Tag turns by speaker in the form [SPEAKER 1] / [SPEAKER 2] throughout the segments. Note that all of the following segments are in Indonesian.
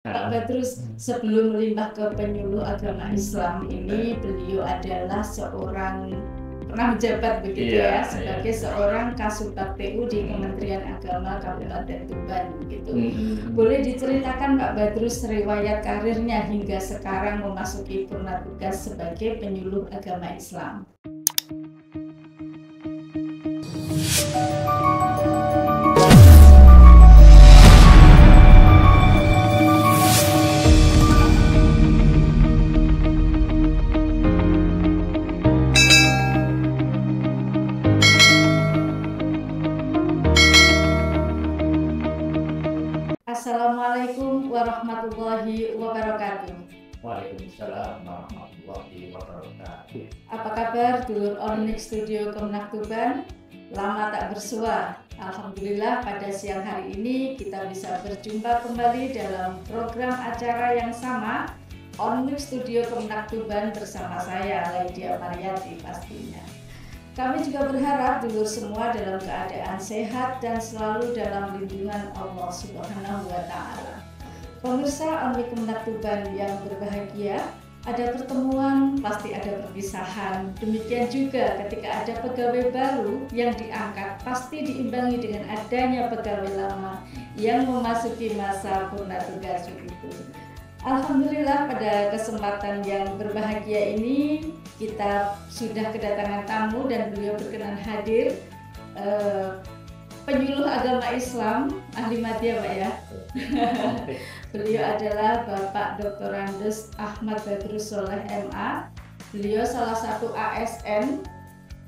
[SPEAKER 1] Pak Petrus, sebelum melimpah ke penyuluh agama Islam ini, beliau adalah seorang pernah menjabat begitu ya, sebagai seorang Kasubag PU di Kementerian Agama Kabupaten Tuban gitu. Boleh diceritakan Pak Petrus riwayat karirnya hingga sekarang memasuki purna tugas sebagai penyuluh agama Islam? Assalamualaikum warahmatullahi wabarakatuh.
[SPEAKER 2] Waalaikumsalam warahmatullahi wabarakatuh.
[SPEAKER 1] Apa kabar dulur Ornik Studio Kemenak Tuban? Lama tak bersua. Alhamdulillah pada siang hari ini kita bisa berjumpa kembali dalam program acara yang sama, Ornik Studio Kemenak Tuban bersama saya Laidia Mariati pastinya. Kami juga berharap dulur semua dalam keadaan sehat dan selalu dalam lindungan Allah Subhanahu wa Ta'ala. Pemirsa Ornik Kemenak Tuban yang berbahagia, ada pertemuan, pasti ada perpisahan. Demikian juga ketika ada pegawai baru yang diangkat, pasti diimbangi dengan adanya pegawai lama yang memasuki masa purna tugas begitu. Alhamdulillah pada kesempatan yang berbahagia ini kita sudah kedatangan tamu dan beliau berkenan hadir, penyuluh agama Islam ahli madya Pak ya. Beliau adalah Bapak Dr. Andes Ahmad Badrus Soleh MA. Beliau salah satu ASN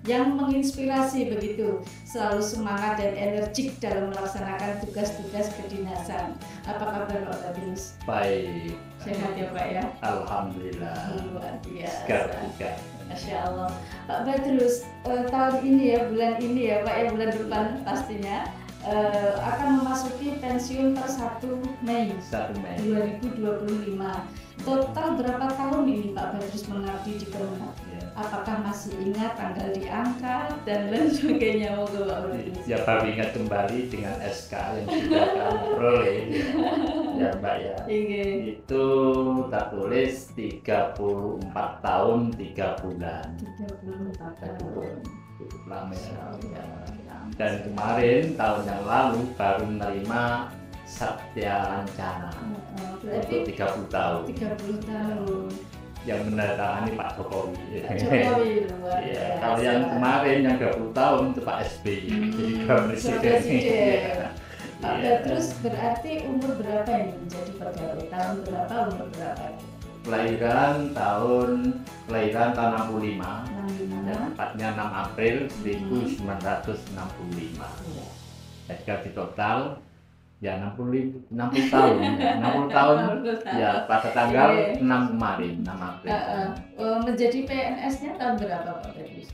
[SPEAKER 1] yang menginspirasi begitu, selalu semangat dan energik dalam melaksanakan tugas-tugas kedinasan. Apa kabar Pak Badrus?
[SPEAKER 2] Baik.
[SPEAKER 1] Sehat ya Pak ya?
[SPEAKER 2] Alhamdulillah.
[SPEAKER 1] Luar biasa.
[SPEAKER 2] Segar.
[SPEAKER 1] Masya Allah. Pak Badrus, tahun ini ya, bulan ini ya Pak ya, bulan depan pastinya akan memasuki pensiun per 1 Mei 2025. Total berapa tahun ini Pak Badrus mengabdi di Kemenak? Apakah masih ingat tanggal diangkat dan lain sebagainya? Moga Pak Badrus.
[SPEAKER 2] Ya, baru ingat kembali dengan SK yang sudah kami peroleh ya Mbak ya. Itu tak tulis 34 tahun 3 bulan.
[SPEAKER 1] 34 tahun.
[SPEAKER 2] Cukup lama ya. Dan kemarin tahun yang lalu baru menerima Satya Lancana untuk 30 tahun.
[SPEAKER 1] 30 tahun.
[SPEAKER 2] Yang menandatangani Pak Jokowi.
[SPEAKER 1] Pak Jokowi luar biasa.
[SPEAKER 2] Ya, kalau yang kemarin yang 20 tahun itu Pak SBY. Jadi presiden.
[SPEAKER 1] Pak Petrus berarti umur berapa ini menjadi pegawai? Tahun berapa, umur berapa?
[SPEAKER 2] Kelahiran tahun 65. Tepatnya 6 April 1965. Gaji total ya 60 tahun. 60 tahun ya pada tanggal 6 kemarin, 6 April.
[SPEAKER 1] Menjadi PNS-nya tahun berapa Pak Petrus?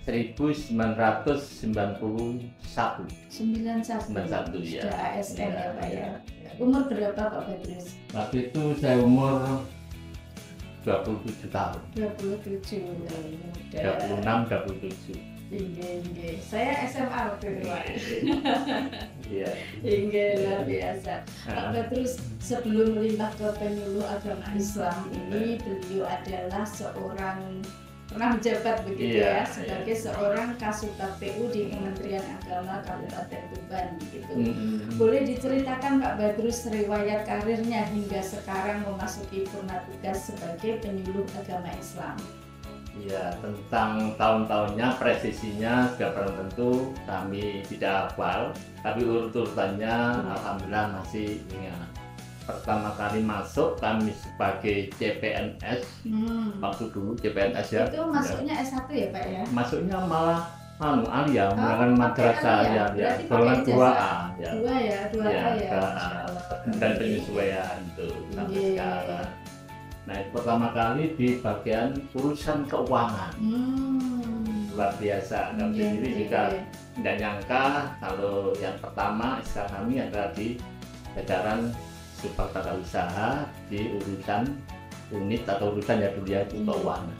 [SPEAKER 2] 1991.
[SPEAKER 1] 91
[SPEAKER 2] ya.
[SPEAKER 1] Sudah ASN ya Pak ya. Umur berapa Pak Petrus?
[SPEAKER 2] Waktu itu saya umur 27 tahun.
[SPEAKER 1] 27.
[SPEAKER 2] 26, 27.
[SPEAKER 1] Inge. Saya SMA waktu itu Pak.
[SPEAKER 2] Iya.
[SPEAKER 1] Inge, luar biasa. Pak Petrus, sebelum melimpah ke penyuluh agama Islam ini, beliau adalah seorang pernah menjabat begitu ya, sebagai seorang Kasubag PU di Kementerian Agama Kabupaten Tuban gitu. Boleh diceritakan Pak Badrus riwayat karirnya hingga sekarang memasuki purna tugas sebagai penyuluh agama Islam?
[SPEAKER 2] Ya, tentang tahun-tahunnya, presisinya sudah belum tentu kami tidak hafal, tapi urut-urutannya alhamdulillah masih ingat. Pertama kali masuk kami sebagai CPNS, waktu dulu CPNS ya.
[SPEAKER 1] Itu masuknya S1 ya Pak ya?
[SPEAKER 2] Masuknya malah alia, menggunakan madrasah ya, golongan 2A ya.
[SPEAKER 1] 2A ya.
[SPEAKER 2] Dan penyesuaian itu sampai sekarang. Nah, itu pertama kali di bagian urusan keuangan. Luar biasa. Kami sendiri juga tidak nyangka kalau yang pertama SK kami adalah di jajaran Subag Tata Usaha di urusan unit atau urusan ya dulu ya itu keuangan.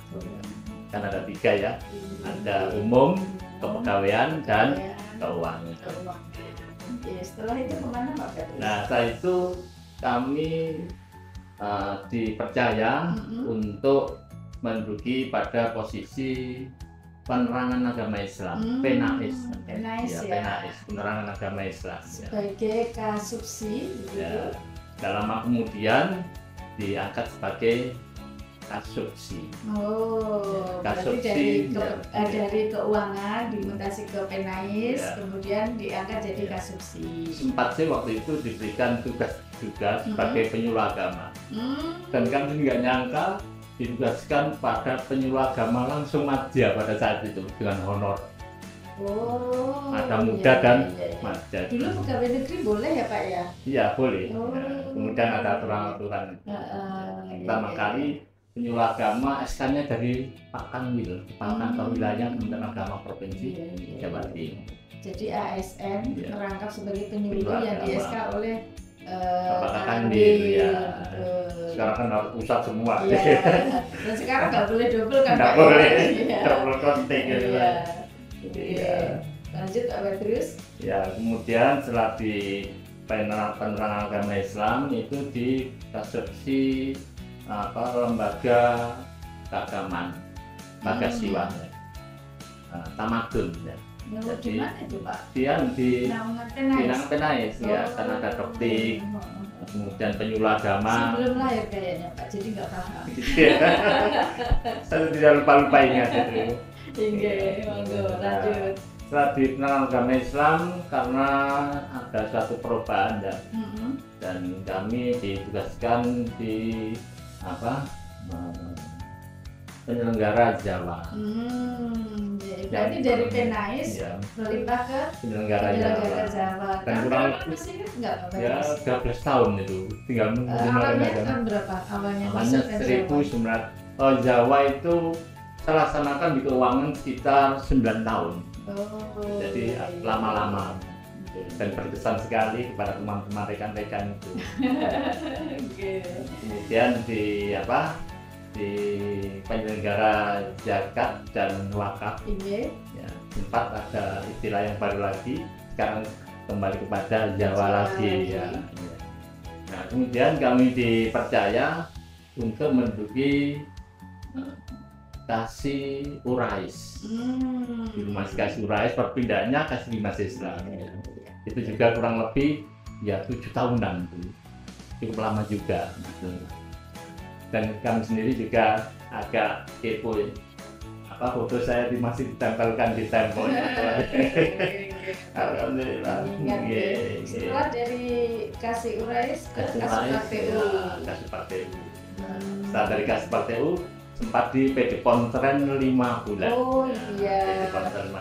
[SPEAKER 2] Kan ada 3 ya. Ada umum, kepegawaian dan keuangan.
[SPEAKER 1] Setelah itu kemana Pak Petrus?
[SPEAKER 2] Nah, setelah itu kami dipercaya untuk menduduki pada posisi penerangan agama Islam, penais, penerangan agama Islam.
[SPEAKER 1] Sebagai kasubsi,
[SPEAKER 2] ya. Lama kemudian diangkat sebagai kasubsi.
[SPEAKER 1] Kasubsi dari keuangan dimutasi ke penais, kemudian diangkat jadi kasubsi.
[SPEAKER 2] Sempat sih waktu itu diberikan tugas juga sebagai penyuluh agama, dan kami nggak nyangka ditugaskan pada penyuluh agama langsung madya pada saat itu dengan honor. Ada muda dan madya.
[SPEAKER 1] Dulu pegawai negeri boleh ya Pak ya?
[SPEAKER 2] Iya boleh. Kemudian ada aturan-aturan. Pertama kali penyuluh agama SK-nya dari Pak Kanwil, Kepala Kantor Wilayah Kementerian Agama Provinsi Jawa Timur.
[SPEAKER 1] Jadi ASN merangkap sebagai penyuluh yang di SK oleh
[SPEAKER 2] Bapak Kanwil ya. Sekarang kan harus pusat semua.
[SPEAKER 1] Dan sekarang nggak boleh double kan?
[SPEAKER 2] Nggak boleh. Double kontak gitu.
[SPEAKER 1] Lanjut Pak Badrus.
[SPEAKER 2] Ya, kemudian setelah di penerangan agama Islam itu di kasubsi lembaga keagamaan, lembaga siwa, tamadun ya.
[SPEAKER 1] Jadi mana itu Pak?
[SPEAKER 2] Dia di
[SPEAKER 1] Naungan
[SPEAKER 2] Penais ya, karena ada doktik, kemudian penyuluh agama.
[SPEAKER 1] Sebelum lahir kayaknya Pak, jadi nggak paham.
[SPEAKER 2] Saya tidak lupa ingat itu.
[SPEAKER 1] Hingga, lanjut.
[SPEAKER 2] Setelah di penerangan agama Islam karena ada suatu perubahan ya, dan kami ditugaskan di penyelenggara Jawa.
[SPEAKER 1] Berarti dari Penais berlimpah ke
[SPEAKER 2] penyelenggara
[SPEAKER 1] Jawa.
[SPEAKER 2] Dan kurang
[SPEAKER 1] masih nggak Pak?
[SPEAKER 2] Ya 13 tahun itu tinggal menunggu.
[SPEAKER 1] Awalnya tahun berapa? Awalnya
[SPEAKER 2] 1900. Jawa itu saya laksanakan di keuangan sekitar 9 tahun. Jadi lama-lama dan berkesan sekali kepada teman-teman rekan-rekan itu. Kemudian di penyelenggara zakat dan wakaf ya, sempat ada istilah yang baru lagi, sekarang kembali kepada Jawa lagi ya. Nah kemudian kami dipercaya untuk menduduki kasih urais. Dulu masih kasih urais, perpindahannya kasih dinas Islam. Itu juga kurang lebih ya 7 tahunan itu, cukup lama juga. Dan kami sendiri juga agak kepo ya. Foto saya masih ditempelkan di tembok. Alhamdulillah.
[SPEAKER 1] Setelah dari kasih urais ke Kasupatu.
[SPEAKER 2] Setelah dari Kasupatu sempat di PD Pontren 5 bulan.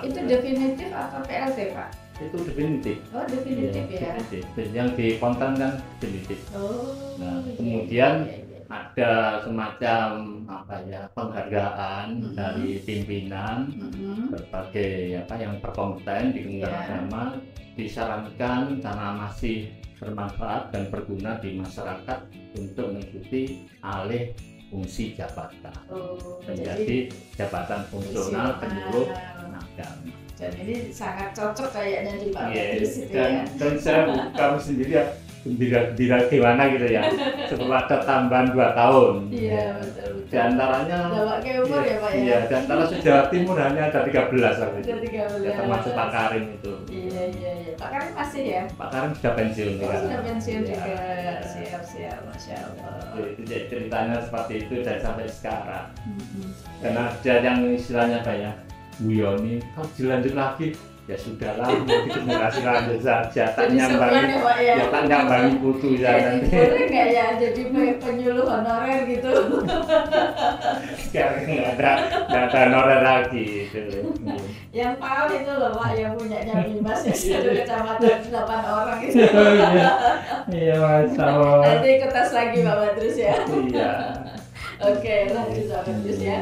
[SPEAKER 1] Itu definitif apa PLT Pak?
[SPEAKER 2] Itu definitif.
[SPEAKER 1] Definitif ya.
[SPEAKER 2] Yang di Pontren kan definitif. Nah kemudian ada semacam penghargaan dari pimpinan berbagai yang berkompeten di Kementerian Agama, disarankan karena masih bermanfaat dan berguna di masyarakat untuk mengikuti alih fungsi jabatan menjadi jabatan fungsional penyuluh agama.
[SPEAKER 1] Dan ini sangat cocok kayaknya di Pak Badrus itu ya.
[SPEAKER 2] Dan saya kamu sendiri ya gembira gimana gitu ya setelah ada tambahan 2 tahun.
[SPEAKER 1] Iya betul.
[SPEAKER 2] Di antaranya
[SPEAKER 1] bawa ke umur ya Pak ya.
[SPEAKER 2] Iya, di antara Jawa Timur hanya ada 13
[SPEAKER 1] waktu itu.
[SPEAKER 2] Ya, termasuk Pak Karim itu.
[SPEAKER 1] Iya. Pak Karim masih ya?
[SPEAKER 2] Pak Karim sudah pensiun.
[SPEAKER 1] Sudah pensiun juga. Siap, Masya Allah.
[SPEAKER 2] Itu ceritanya seperti itu dan sampai sekarang. Karena ada yang istilahnya kayak Bu Yoni, kalau dilanjut lagi ya sudahlah, mau di generasi lanjut saja, tak nyambangi putu ya nanti.
[SPEAKER 1] Boleh nggak ya jadi penyuluh honorer gitu?
[SPEAKER 2] Sekarang nggak ada honorer lagi itu.
[SPEAKER 1] Yang tahu itu loh Pak, yang punyanya Bimas ya, satu kecamatan 8 orang itu.
[SPEAKER 2] Iya Mas.
[SPEAKER 1] Nanti ikut tes lagi Pak Badrus ya.
[SPEAKER 2] Iya.
[SPEAKER 1] Oke, lanjut Pak Badrus ya.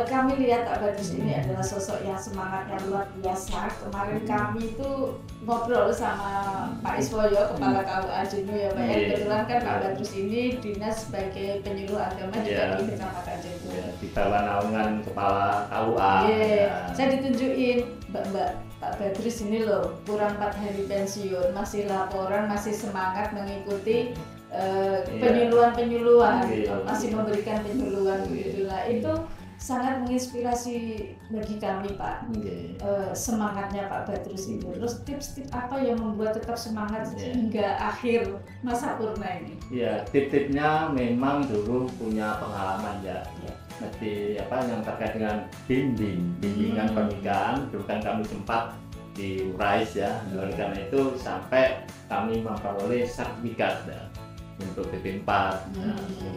[SPEAKER 1] Kami lihat Pak Badrus ini adalah sosok yang semangatnya luar biasa. Kemarin kami itu ngobrol sama Pak Iswoyo, Kepala KUA Jenuh ya Pak ya. Kebetulan kan Pak Badrus ini dinas sebagai penyuluh agama juga di Kecamatan Jenuh.
[SPEAKER 2] Di bawah naungan Kepala KUA.
[SPEAKER 1] Saya ditunjukin Mbak Pak Badrus ini loh, kurang 4 hari pensiun, masih laporan, masih semangat mengikuti penyuluhan, masih memberikan penyuluhan gitu lah. Itu sangat menginspirasi bagi kami, Pak. Semangatnya Pak Badrus itu. Terus tips-tips apa yang membuat tetap semangat hingga akhir masa purna ini?
[SPEAKER 2] Ya, tip-tipnya memang dulu punya pengalaman ya. Seperti yang terkait dengan bimbingan pernikahan. Dulu kan kami sempat di URAIS ya. Oleh karena itu sampai kami memperoleh sertifikat untuk BP4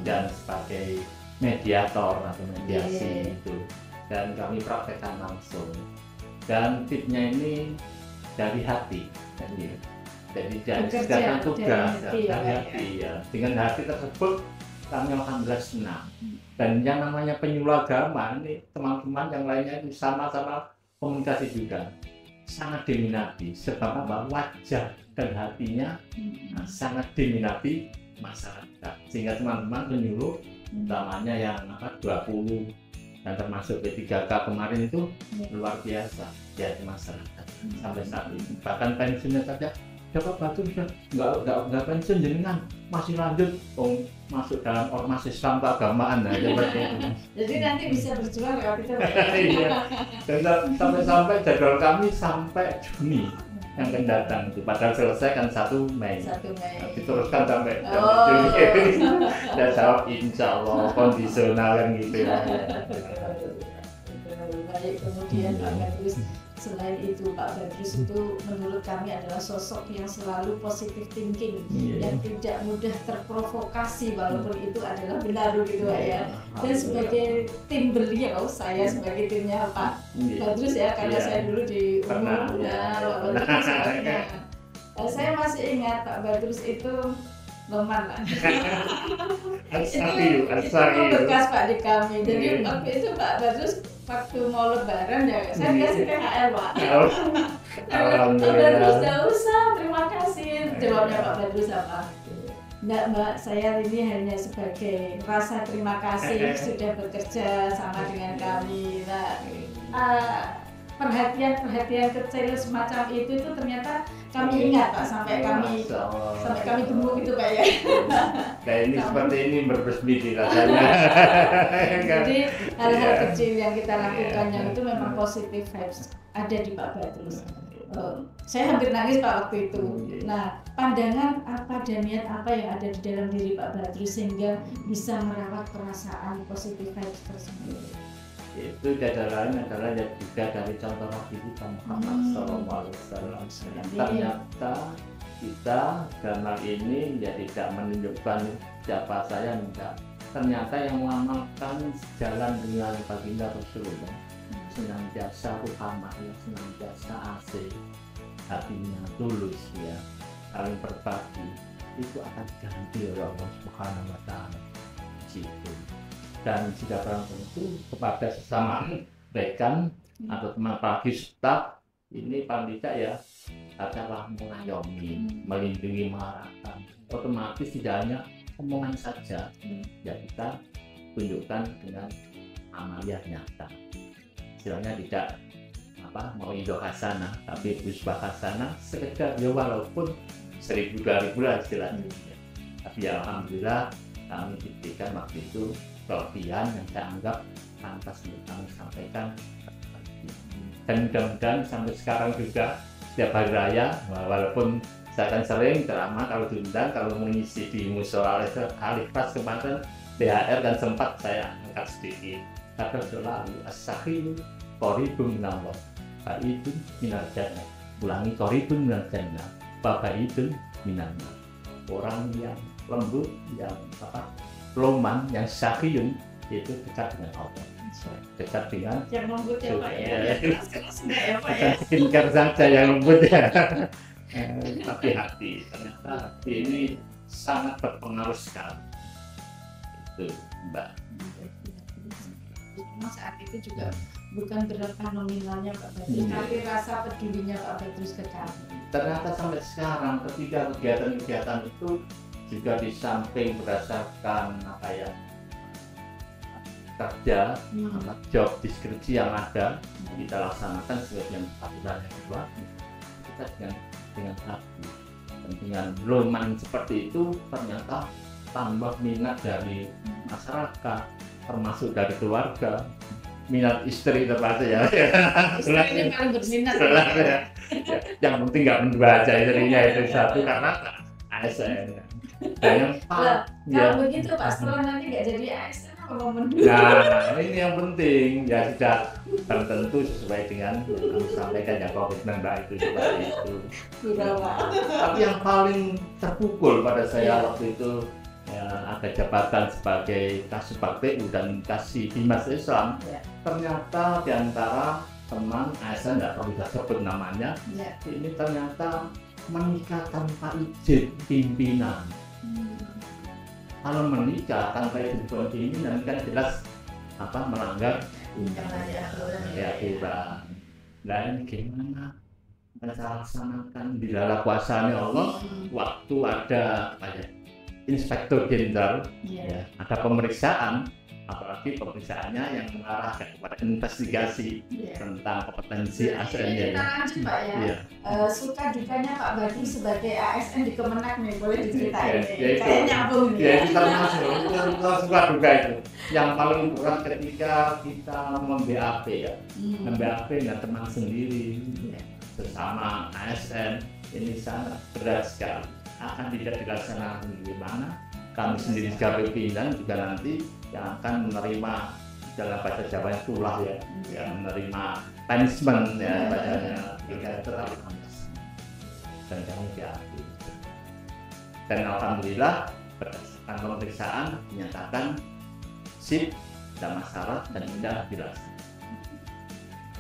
[SPEAKER 2] dan sebagai mediator atau mediasi itu, dan kami praktekkan langsung. Dan tipsnya ini dari hati, jadi jangan tugas dari hati ya. Dengan hati tersebut kami alhamdulillah senang. Dan yang namanya penyuluh agama ini teman-teman yang lainnya itu sama-sama komunikasi juga sangat diminati, sebab wajah dan hatinya sangat diminati masyarakat, sehingga teman-teman penyuluh utamanya yang 20 dan termasuk P3K kemarin itu luar biasa ya di masyarakat sampai saat ini. Bahkan pensiunnya saja Pak Badrus nggak pensiun jenengan masih lanjut masuk dalam ormas Islam keagamaan
[SPEAKER 1] jadi nanti bisa berjuang ya kita.
[SPEAKER 2] Iya. Dan sampai jadwal kami sampai Juni yang akan datang itu, padahal selesai kan 1 Mei. Diteruskan sampai Juni. Dan jawab insya Allah kondisional kan gitu ya.
[SPEAKER 1] Baik, kemudian Pak Badrus, selain itu Pak Badrus itu menurut kami adalah sosok yang selalu positive thinking, yang tidak mudah terprovokasi walaupun itu adalah benar gitu ya. Dan sebagai tim beliau, saya sebagai timnya Pak Badrus ya, karena saya dulu di umum saya masih ingat Pak Badrus itu Loman lah. Itu bekas Pak di kami. Jadi waktu itu Pak Badrus waktu mau lebaran ya, saya kasih THR Pak. Pak Badrus gak usah, terima kasih. Jawabnya Pak Badrus apa? Enggak Mbak, saya ini hanya sebagai rasa terima kasih sudah bekerja sama dengan kami. Perhatian kecil semacam itu ternyata kami ingat Pak, sampai kami gemuk gitu Pak ya.
[SPEAKER 2] Kayak ini seperti ini berbesmiti rasanya.
[SPEAKER 1] Jadi hal-hal kecil yang kita lakukan yang itu memang positive vibes ada di Pak Badrus. Saya hampir nangis Pak waktu itu. Nah, pandangan apa dan niat apa yang ada di dalam diri Pak Badrus sehingga bisa merawat perasaan positive vibes tersebut?
[SPEAKER 2] Itu adalah juga dari contoh Nabi kita Muhammad SAW. Ternyata kita dalam hal ini tidak menunjukkan siapa saya, enggak. Ternyata yang mengamalkan jalan dengan baginda Rasulullah senantiasa ruhamah ya, senantiasa asih, hatinya tulus ya, saling berbagi, itu akan diganti oleh Allah Subhanahu wa Ta'ala. Gitu. Dan jika barang tentu kepada sesama rekan atau teman apalagi staf ini paling tidak ya adalah mengayomi, melindungi, mengarahkan. Otomatis tidak hanya omongan saja, ya kita tunjukkan dengan amaliyah nyata. Istilahnya tidak mau ido hasanah, tapi uswah hasanah sekedar ya walaupun 1000-2000 lah istilahnya. Tapi ya alhamdulillah kami diberikan waktu itu kelebihan yang saya anggap pantas untuk kami sampaikan, dan mudah-mudahan sampai sekarang juga setiap hari raya walaupun saya akan sering ceramah kalau diundang, kalau mengisi di musola Al-Ikhlas kemarin THR dan sempat saya angkat sedikit kata selalu as-sakhiyu qaribun minallah ba'idun minal jannah. Ulangi, qaribun minal jannah ba'idun minal nar. Orang yang lembut, yang loman, yang sakhiyun itu dekat dengan Allah, dekat dengan
[SPEAKER 1] yang lembut ya Pak ya.
[SPEAKER 2] Bukan skincare saja yang lembut ya. Tapi hati, ternyata hati ini sangat berpengaruh sekali. Itu Mbak.
[SPEAKER 1] Saat itu juga bukan berapa nominalnya Pak Badrus, tapi rasa pedulinya Pak Badrus ke kami.
[SPEAKER 2] Ternyata sampai sekarang ketika kegiatan-kegiatan itu juga di samping berdasarkan kerja, job deskripsi yang ada kita laksanakan sesuai dengan aturan yang berlaku, kita dengan hati Dan dengan loman seperti itu ternyata tambah minat dari masyarakat, termasuk dari keluarga, minat istri terpaksa ya.
[SPEAKER 1] Istri ini paling berminat
[SPEAKER 2] ya. Yang penting nggak mendua aja istrinya itu satu karena ASN. Dan yang
[SPEAKER 1] kalau begitu Pak setelah nanti nggak jadi ASN apa mau mendua?
[SPEAKER 2] Nah ini yang penting ya sudah tertentu sesuai dengan yang disampaikan ya komitmen Mbak itu seperti itu. Tapi yang paling terpukul pada saya waktu itu ya, ada jabatan sebagai Kasubag PU dan Kasih Bimas Islam. Ternyata diantara teman ASN, tidak perlu saya sebut namanya, ini ternyata menikah tanpa izin pimpinan. Kalau menikah tanpa izin pimpinan kan jelas melanggar aturan. Dan gimana kita laksanakan di dalam kuasanya Allah waktu ada Inspektur Jenderal, ada pemeriksaan, apalagi pemeriksaannya yang mengarahkan kepada investigasi tentang kompetensi ASN.
[SPEAKER 1] Kita lanjut Pak ya. Suka dukanya Pak Badru sebagai ASN di Kemenak nih, boleh diceritain? Kayak nyambung
[SPEAKER 2] ya. Itu termasuk suka duka itu. Yang paling berat ketika kita mem-BAP ya, mem-BAP dengan teman sendiri, sesama ASN, ini sangat berat sekali. Akan tidak dilaksanakan gimana, kami sendiri sebagai pimpinan juga nanti yang akan menerima dalam bahasa Jawa tulah ya, yang menerima punishment ya bacanya jika tetap dan kami diakui. Dan alhamdulillah berdasarkan pemeriksaan dinyatakan sip, tidak masalah dan tidak dilaksanakan.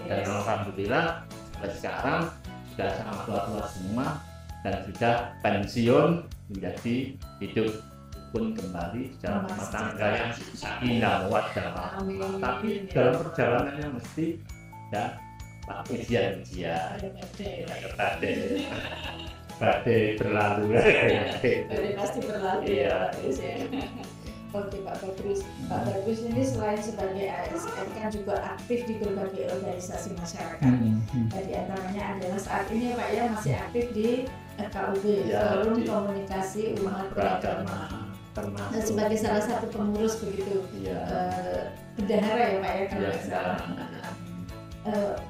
[SPEAKER 2] Dan alhamdulillah sampai sekarang sudah sangat tua semua dan sudah pensiun menjadi hidup pun kembali dalam rumah tangga yang sakinah mawaddah. Tapi dalam perjalanannya mesti ya ujian badai berlalu.
[SPEAKER 1] Badai pasti berlalu.
[SPEAKER 2] Iya.
[SPEAKER 1] Oke Pak Badrus. Pak Badrus ini selain sebagai ASN kan juga aktif di berbagai organisasi masyarakat. Di antaranya adalah saat ini Pak ya masih aktif di FKUB, Forum Komunikasi Umat Beragama. Dan sebagai salah satu pengurus begitu, bendahara ya Pak ya kalau tidak salah.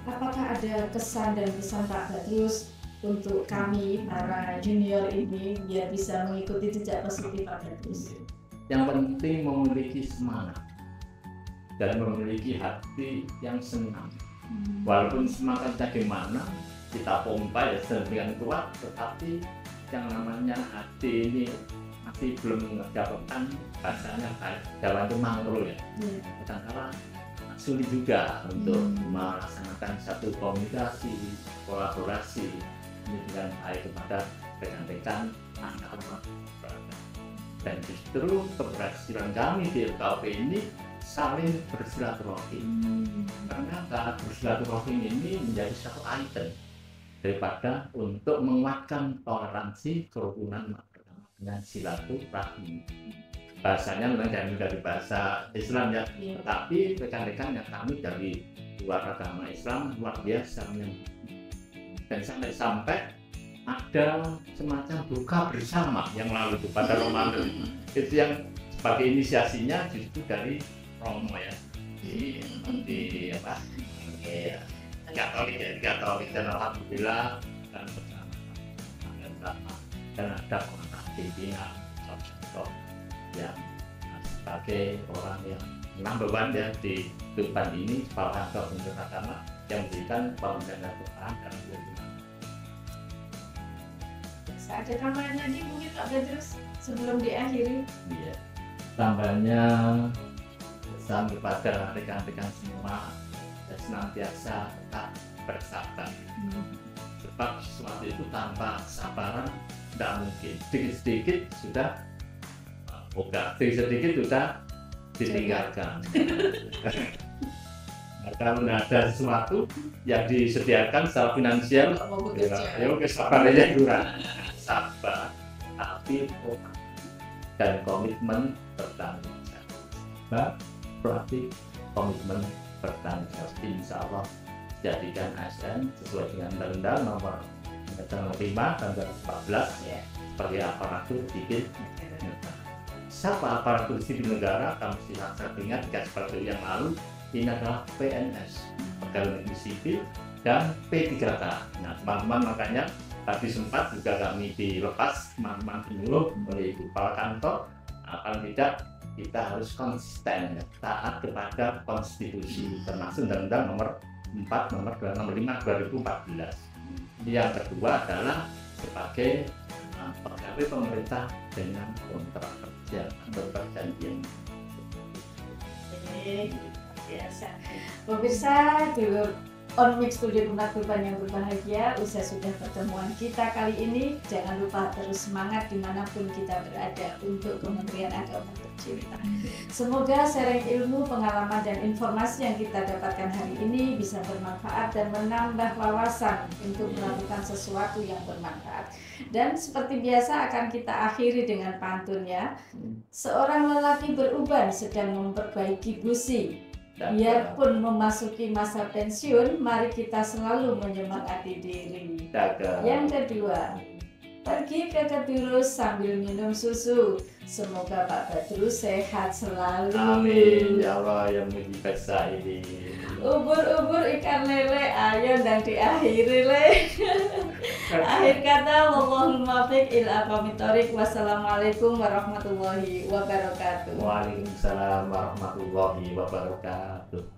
[SPEAKER 1] Apakah ada kesan dan pesan Pak Badrus untuk kami para junior ini biar bisa mengikuti jejak positif Pak Badrus?
[SPEAKER 2] Yang penting memiliki semangat dan memiliki hati yang senang. Walaupun semangatnya gimana, kita pompa ya sedemikian kuat, tetapi yang namanya hati ini masih belum mendapatkan bahasanya Jawa itu mangkru ya. Kadang-kadang sulit juga untuk melaksanakan satu komunikasi, kolaborasi ini dengan baik kepada rekan-rekan anak-anak. Dan justru keberhasilan kami di FKUB ini saling bersilaturahim. Karena bersilaturahim ini menjadi satu item daripada untuk menguatkan toleransi kerukunan dengan silaturahim. Bahasanya memang dari bahasa Islam ya, tapi rekan-rekan yang kami dari luar agama Islam luar biasa dan sampai ada semacam buka bersama yang lalu itu pada Ramadan. Itu yang sebagai inisiasinya justru dari Romo ya, di Katolik dan alhamdulillah dan bersama dan ada kontak pimpinan yang sebagai orang yang number one ya di Tuban ini, kepala kantor Kementerian Agama yang memberikan pembimbingan Quran dan
[SPEAKER 1] ada tambahan lagi mungkin Pak Badrus sebelum diakhiri?
[SPEAKER 2] Iya, tambahnya pesan kepada rekan-rekan semua senantiasa tetap bersabar. Sebab sesuatu itu tanpa kesabaran tidak mungkin. Sedikit-sedikit sudah sedikit-sedikit sudah ditinggalkan. Nah, kalau ada sesuatu yang disediakan secara finansial, ya kesabarannya kurang. Sabar, tapi dan komitmen bertanggung jawab. Berarti komitmen bertanggung jawab. Insya Allah jadikan ASN sesuai dengan Undang-Undang Nomor 6 tanggal 5 dan 14
[SPEAKER 1] Ya.
[SPEAKER 2] sebagai aparatur sipil negara. Siapa aparatur sipil negara? Kamu silahkan ingat 3 episode yang lalu, ini adalah PNS, pegawai negeri sipil, dan P3K. Nah, teman-teman, makanya tadi sempat juga kami dilepas teman-teman penyuluh oleh Ibu Kepala Kantor, akan tidak kita harus konsisten taat kepada konstitusi, termasuk Undang-Undang nomor 4, nomor 5 2014. Yang kedua adalah sebagai pegawai pemerintah dengan kontrak kerja atau perjanjian.
[SPEAKER 1] Biasa. Pemirsa, dulu On Mix Studio Penakluban yang berbahagia, usai sudah pertemuan kita kali ini, jangan lupa terus semangat dimanapun kita berada untuk Kementerian Agama tercinta. Semoga sharing ilmu, pengalaman, dan informasi yang kita dapatkan hari ini bisa bermanfaat dan menambah wawasan untuk melakukan sesuatu yang bermanfaat. Dan seperti biasa akan kita akhiri dengan pantun ya. Seorang lelaki beruban sedang memperbaiki busi. Biarpun memasuki masa pensiun, mari kita selalu menyemangati diri. Yang kedua, pergi ke Kedurus sambil minum susu. Semoga Pak Badrus sehat selalu.
[SPEAKER 2] Amin ya Allah yang menjibasa ini.
[SPEAKER 1] Ubur-ubur ikan lele, ayo dan diakhiri le. Akhir kata, wallahul muwaffiq ila aqwamit thoriq. Wassalamualaikum warahmatullahi wabarakatuh.
[SPEAKER 2] Waalaikumsalam warahmatullahi wabarakatuh.